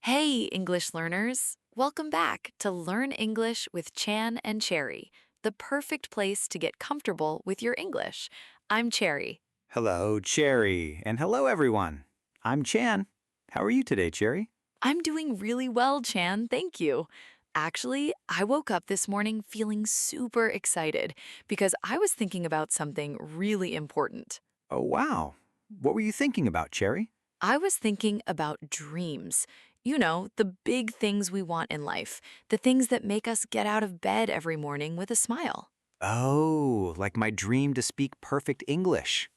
Hey, English learners! Welcome back to Learn English with Chan and Cherry, the perfect place to get comfortable with your English. I'm Cherry. Hello, Cherry, and hello, everyone. I'm Chan. How are you today, Cherry? I'm doing really well, Chan, thank you. Actually, I woke up this morning feeling super excited because I was thinking about something really important. Oh, wow. What were you thinking about, Cherry? I was thinking about dreams. You know, the big things we want in life, the things that make us get out of bed every morning with a smile. Oh, like my dream to speak perfect English.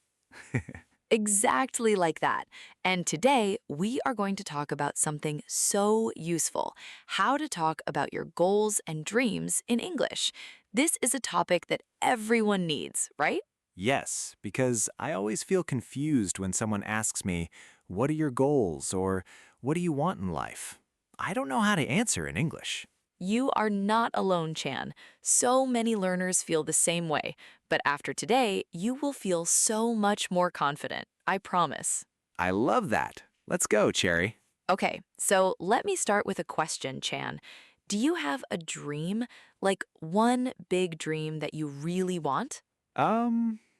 Exactly like that. And today, we are going to talk about something so useful: how to talk about your goals and dreams in English. This is a topic that everyone needs, right? Yes, because I always feel confused when someone asks me, "What are your goals?" or "What do you want in life?" I don't know how to answer in English. You are not alone, Chan. So many learners feel the same way. But after today, you will feel so much more confident. I promise. I love that. Let's go, Cherry. Okay, so let me start with a question, Chan. Do you have a dream, like one big dream that you really want?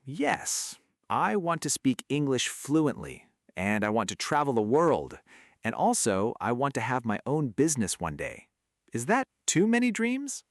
Yes. I want to speak English fluently, and I want to travel the world, and also I want to have my own business one day. Is that too many dreams?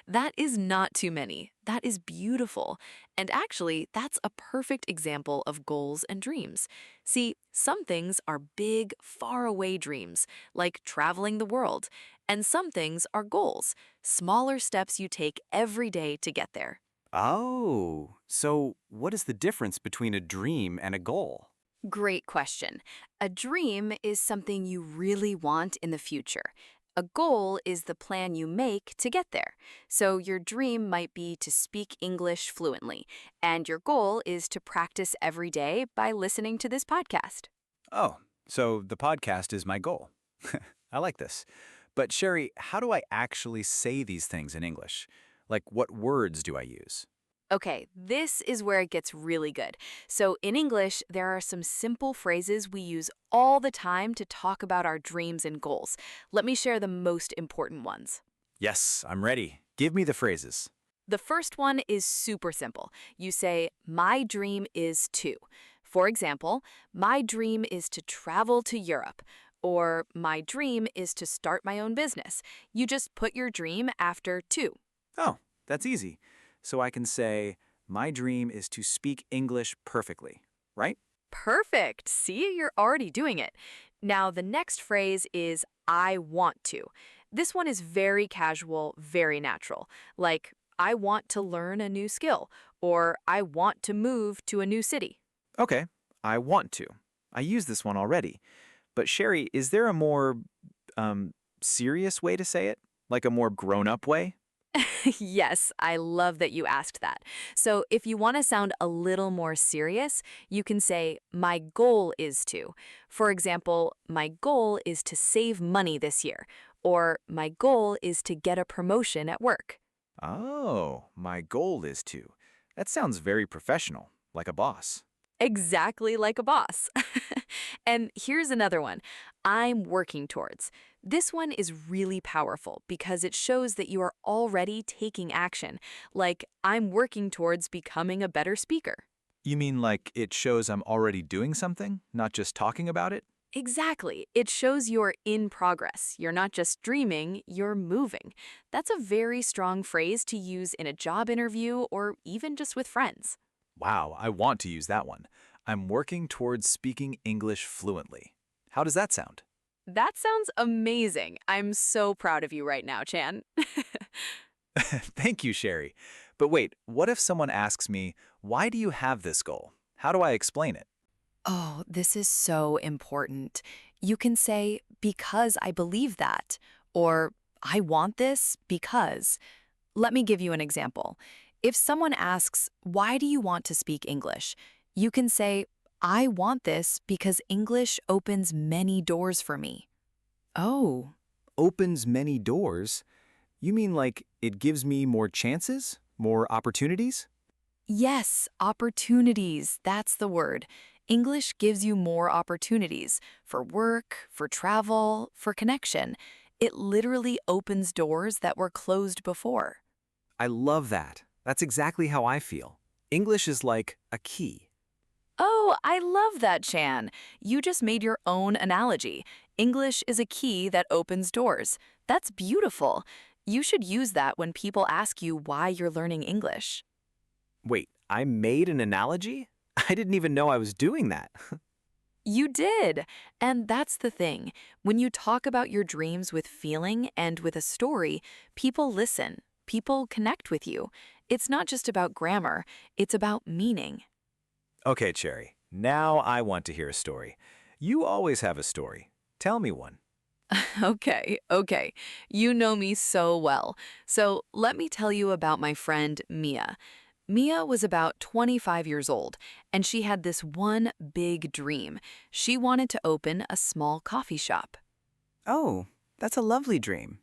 That is not too many. That is beautiful. And actually, that's a perfect example of goals and dreams. See, some things are big, faraway dreams, like traveling the world, and some things are goals, smaller steps you take every day to get there. Oh, so what is the difference between a dream and a goal? Great question. A dream is something you really want in the future. A goal is the plan you make to get there. So your dream might be to speak English fluently, and your goal is to practice every day by listening to this podcast. Oh, so the podcast is my goal. I like this. But Sherry, how do I actually say these things in English? Like, what words do I use? Okay, this is where it gets really good. So, in English, there are some simple phrases we use all the time to talk about our dreams and goals. Let me share the most important ones. Yes, I'm ready. Give me the phrases. The first one is super simple. You say, my dream is to. For example, my dream is to travel to Europe, or my dream is to start my own business. You just put your dream after to. Oh, that's easy. So I can say, my dream is to speak English perfectly, right? Perfect. See, you're already doing it. Now, the next phrase is I want to. This one is very casual, very natural. Like, I want to learn a new skill, or I want to move to a new city. Okay, I want to. I use this one already. But Sherry, is there a more serious way to say it? Like a more grown-up way? Yes, I love that you asked that. So, if you want to sound a little more serious, you can say, my goal is to. For example, my goal is to save money this year, or my goal is to get a promotion at work. Oh, my goal is to. That sounds very professional, like a boss. Exactly like a boss. And here's another one: I'm working towards. This one is really powerful because it shows that you are already taking action, like I'm working towards becoming a better speaker. You mean like it shows I'm already doing something, not just talking about it? Exactly. It shows you're in progress. You're not just dreaming, you're moving. That's a very strong phrase to use in a job interview or even just with friends. Wow, I want to use that one. I'm working towards speaking English fluently. How does that sound? That sounds amazing. I'm so proud of you right now, Chan. Thank you, Sherry. But wait, what if someone asks me, why do you have this goal? How do I explain it? Oh, this is so important. You can say, because I believe that, or I want this because. Let me give you an example. If someone asks, why do you want to speak English? You can say, I want this because English opens many doors for me. Oh, Opens many doors? You mean like it gives me more chances? More opportunities? yes, opportunities. That's the word. English gives you more opportunities for work, for travel, for connection. It literally opens doors that were closed before. I love that. That's exactly how I feel. English is like a key. Oh, I love that, Chan. You just made your own analogy. English is a key that opens doors. That's beautiful. You should use that when people ask you why you're learning English. Wait, I made an analogy? I didn't even know I was doing that. You did. And that's the thing. When you talk about your dreams with feeling and with a story, people listen. People connect with you. It's not just about grammar, it's about meaning. Okay, Cherry. Now I want to hear a story. You always have a story. Tell me one. Okay. You know me so well. So let me tell you about my friend Mia. Mia was about 25 years old, and she had this one big dream. She wanted to open a small coffee shop. Oh, that's a lovely dream.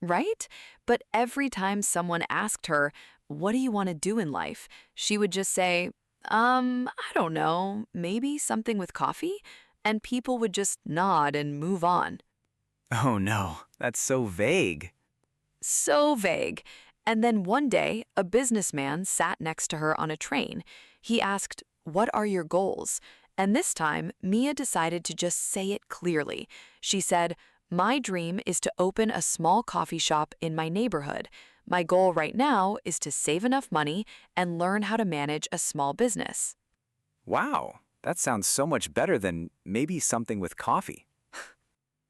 Right? But every time someone asked her, "What do you want to do in life?" she would just say, I don't know, maybe something with coffee? And people would just nod and move on. Oh no, that's so vague. So vague. And then one day, a businessman sat next to her on a train. He asked, "What are your goals?" And this time, Mia decided to just say it clearly. She said, "My dream is to open a small coffee shop in my neighborhood. My goal right now is to save enough money and learn how to manage a small business." Wow, that sounds so much better than maybe something with coffee.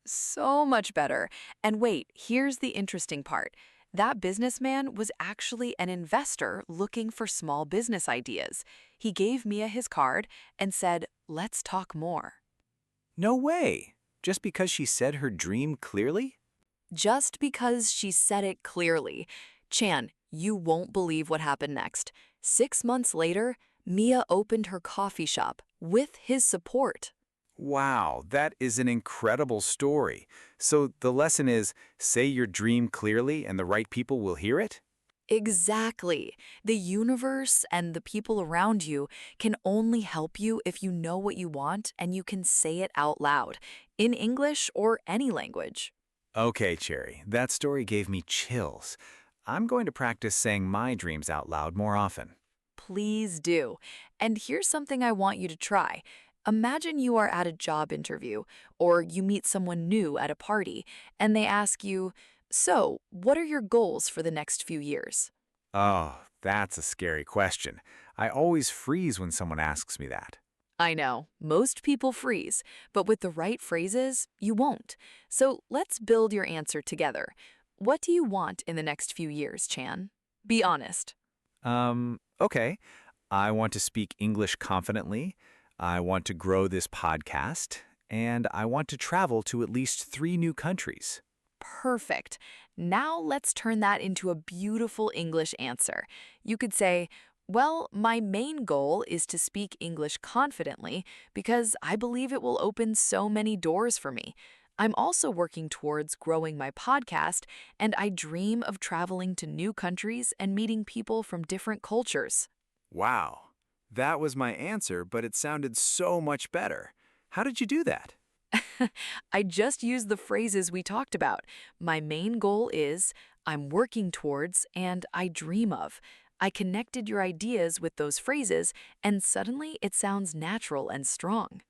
So much better. And wait, here's the interesting part. That businessman was actually an investor looking for small business ideas. He gave Mia his card and said, "Let's talk more." No way. Just because she said her dream clearly? Just because she said it clearly. Chan, you won't believe what happened next. 6 months later, Mia opened her coffee shop with his support. Wow, that is an incredible story. So the lesson is say your dream clearly and the right people will hear it? Exactly. The universe and the people around you can only help you if you know what you want and you can say it out loud, in English or any language. Okay, Cherry, that story gave me chills. I'm going to practice saying my dreams out loud more often. Please do. And here's something I want you to try. Imagine you are at a job interview or you meet someone new at a party and they ask you, "So, what are your goals for the next few years?" Oh, that's a scary question. I always freeze when someone asks me that. I know, most people freeze, but with the right phrases, you won't. So let's build your answer together. What do you want in the next few years, Chan? Be honest. Okay. I want to speak English confidently. I want to grow this podcast. And I want to travel to at least 3 new countries. Perfect. Now let's turn that into a beautiful English answer. You could say, "Well, my main goal is to speak English confidently because I believe it will open so many doors for me. I'm also working towards growing my podcast, and I dream of traveling to new countries and meeting people from different cultures." Wow. That was my answer, but it sounded so much better. How did you do that? I just used the phrases we talked about. My main goal is, I'm working towards, and I dream of. I connected your ideas with those phrases, and suddenly it sounds natural and strong.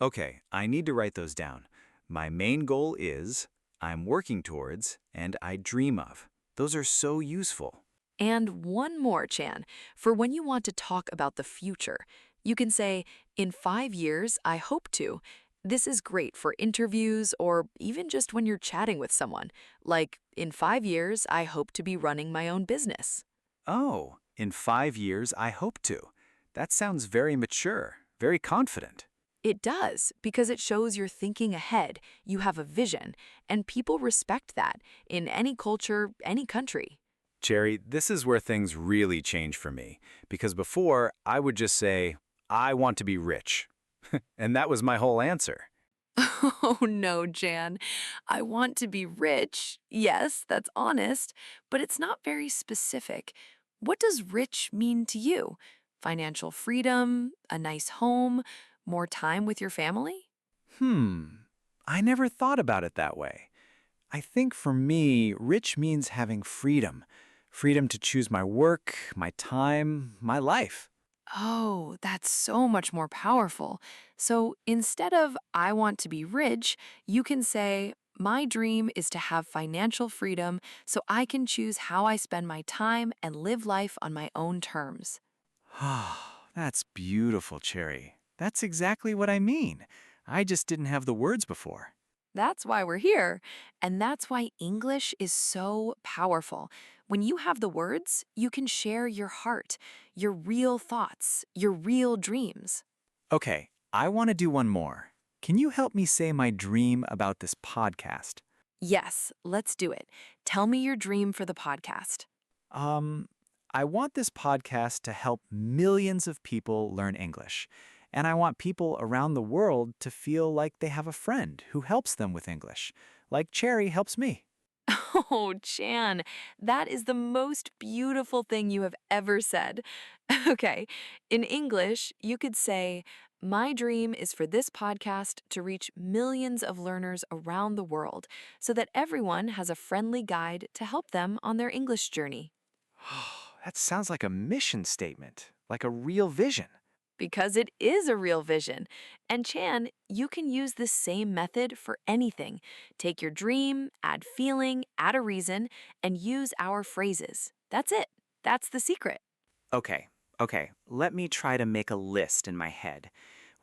Okay, I need to write those down. My main goal is, I'm working towards, and I dream of. Those are so useful. And one more, Chan, for when you want to talk about the future. You can say, "In 5 years, I hope to." This is great for interviews or even just when you're chatting with someone. Like, "In 5 years, I hope to be running my own business." Oh, in 5 years, I hope to. That sounds very mature, very confident. It does, because it shows you're thinking ahead, you have a vision, and people respect that in any culture, any country. Cherry, this is where things really change for me. Because before, I would just say, I want to be rich. And that was my whole answer. Oh no, Jan. I want to be rich. Yes, that's honest, but it's not very specific. What does rich mean to you? Financial freedom? A nice home? More time with your family? I never thought about it that way. I think for me, rich means having freedom. Freedom to choose my work, my time, my life. Oh, that's so much more powerful. So instead of I want to be rich, you can say, my dream is to have financial freedom so I can choose how I spend my time and live life on my own terms. That's beautiful, Cherry. That's exactly what I mean. I just didn't have the words before. That's why we're here. And that's why English is so powerful. When you have the words, you can share your heart, your real thoughts, your real dreams. Okay, I want to do one more. Can you help me say my dream about this podcast? Yes, let's do it. Tell me your dream for the podcast. Um, I want this podcast to help millions of people learn English. And I want people around the world to feel like they have a friend who helps them with English, like Cherry helps me. Oh, Chan, that is the most beautiful thing you have ever said. Okay, in English, you could say, my dream is for this podcast to reach millions of learners around the world so that everyone has a friendly guide to help them on their English journey. That sounds like a mission statement, like a real vision. Because it is a real vision. And Chan, you can use this same method for anything. Take your dream, add feeling, add a reason, and use our phrases. That's it. That's the secret. Okay, okay. Let me try to make a list in my head.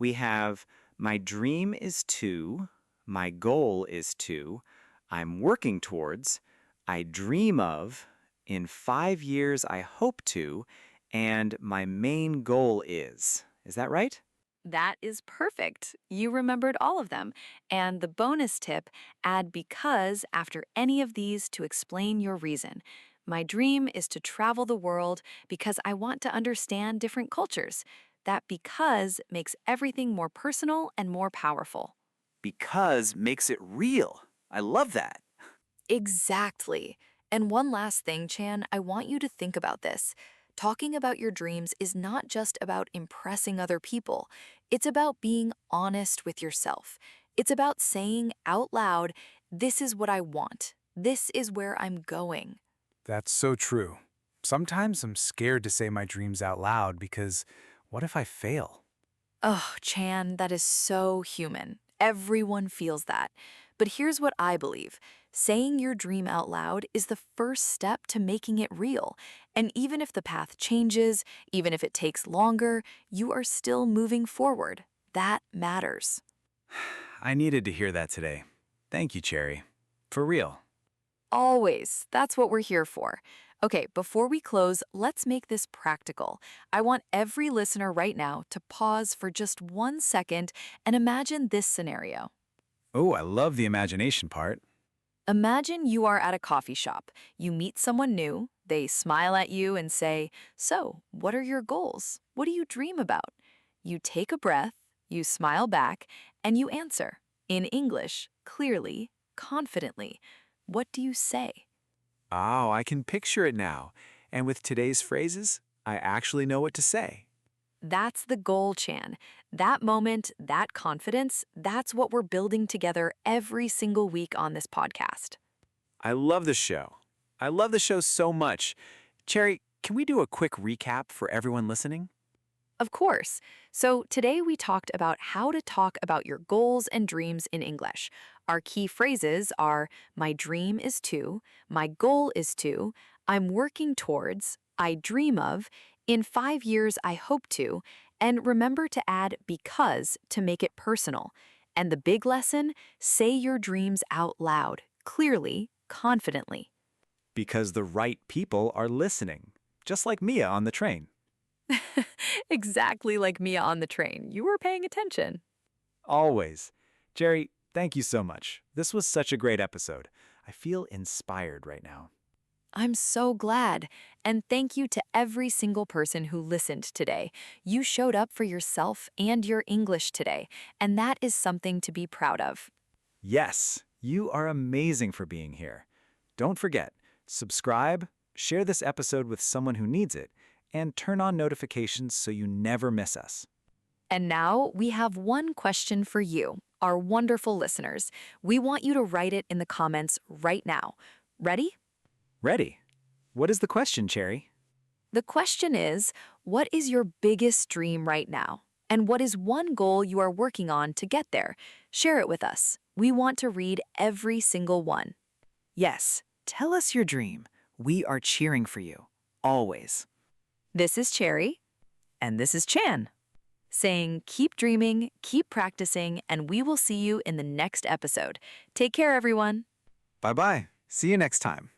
We have my dream is to, my goal is to, I'm working towards, I dream of, in 5 years I hope to, and my main goal is. Is that right? That is perfect. You remembered all of them. And the bonus tip, add because after any of these to explain your reason. My dream is to travel the world because I want to understand different cultures. That because makes everything more personal and more powerful. Because makes it real. I love that. Exactly. And one last thing, Chan, I want you to think about this. Talking about your dreams is not just about impressing other people, it's about being honest with yourself. It's about saying out loud, this is what I want. This is where I'm going. That's so true. Sometimes I'm scared to say my dreams out loud because what if I fail? Oh, Chan, that is so human. Everyone feels that. But here's what I believe. Saying your dream out loud is the first step to making it real. And even if the path changes, even if it takes longer, you are still moving forward. That matters. I needed to hear that today. Thank you, Cherry. For real. Always. That's what we're here for. Okay, before we close, let's make this practical. I want every listener right now to pause for just 1 second and imagine this scenario. Oh, I love the imagination part. Imagine you are at a coffee shop. You meet someone new, they smile at you and say, so, what are your goals? What do you dream about? You take a breath, you smile back, and you answer in English, clearly, confidently. What do you say? Oh, I can picture it now. And with today's phrases, I actually know what to say. That's the goal, Chan. That moment, that confidence, that's what we're building together every single week on this podcast. I love the show. I love the show so much. Cherry, can we do a quick recap for everyone listening? Of course. So today we talked about how to talk about your goals and dreams in English. Our key phrases are my dream is to, my goal is to, I'm working towards, I dream of, in 5 years I hope to, and remember to add because to make it personal. And the big lesson, say your dreams out loud, clearly, confidently. Because the right people are listening, just like Mia on the train. Exactly like Mia on the train. You were paying attention. Always. Jerry, thank you so much. This was such a great episode. I feel inspired right now. I'm so glad. And thank you to every single person who listened today. You showed up for yourself and your English today, and that is something to be proud of. Yes, you are amazing for being here. Don't forget, subscribe, share this episode with someone who needs it, and turn on notifications so you never miss us. And now we have one question for you, our wonderful listeners. We want you to write it in the comments right now. Ready? Ready. What is the question, Cherry? The question is, what is your biggest dream right now? And what is one goal you are working on to get there? Share it with us. We want to read every single one. Yes, tell us your dream. We are cheering for you. Always. This is Cherry, And this is Chan. saying keep dreaming, keep practicing, and we will see you in the next episode. Take care, everyone. Bye-bye. See you next time.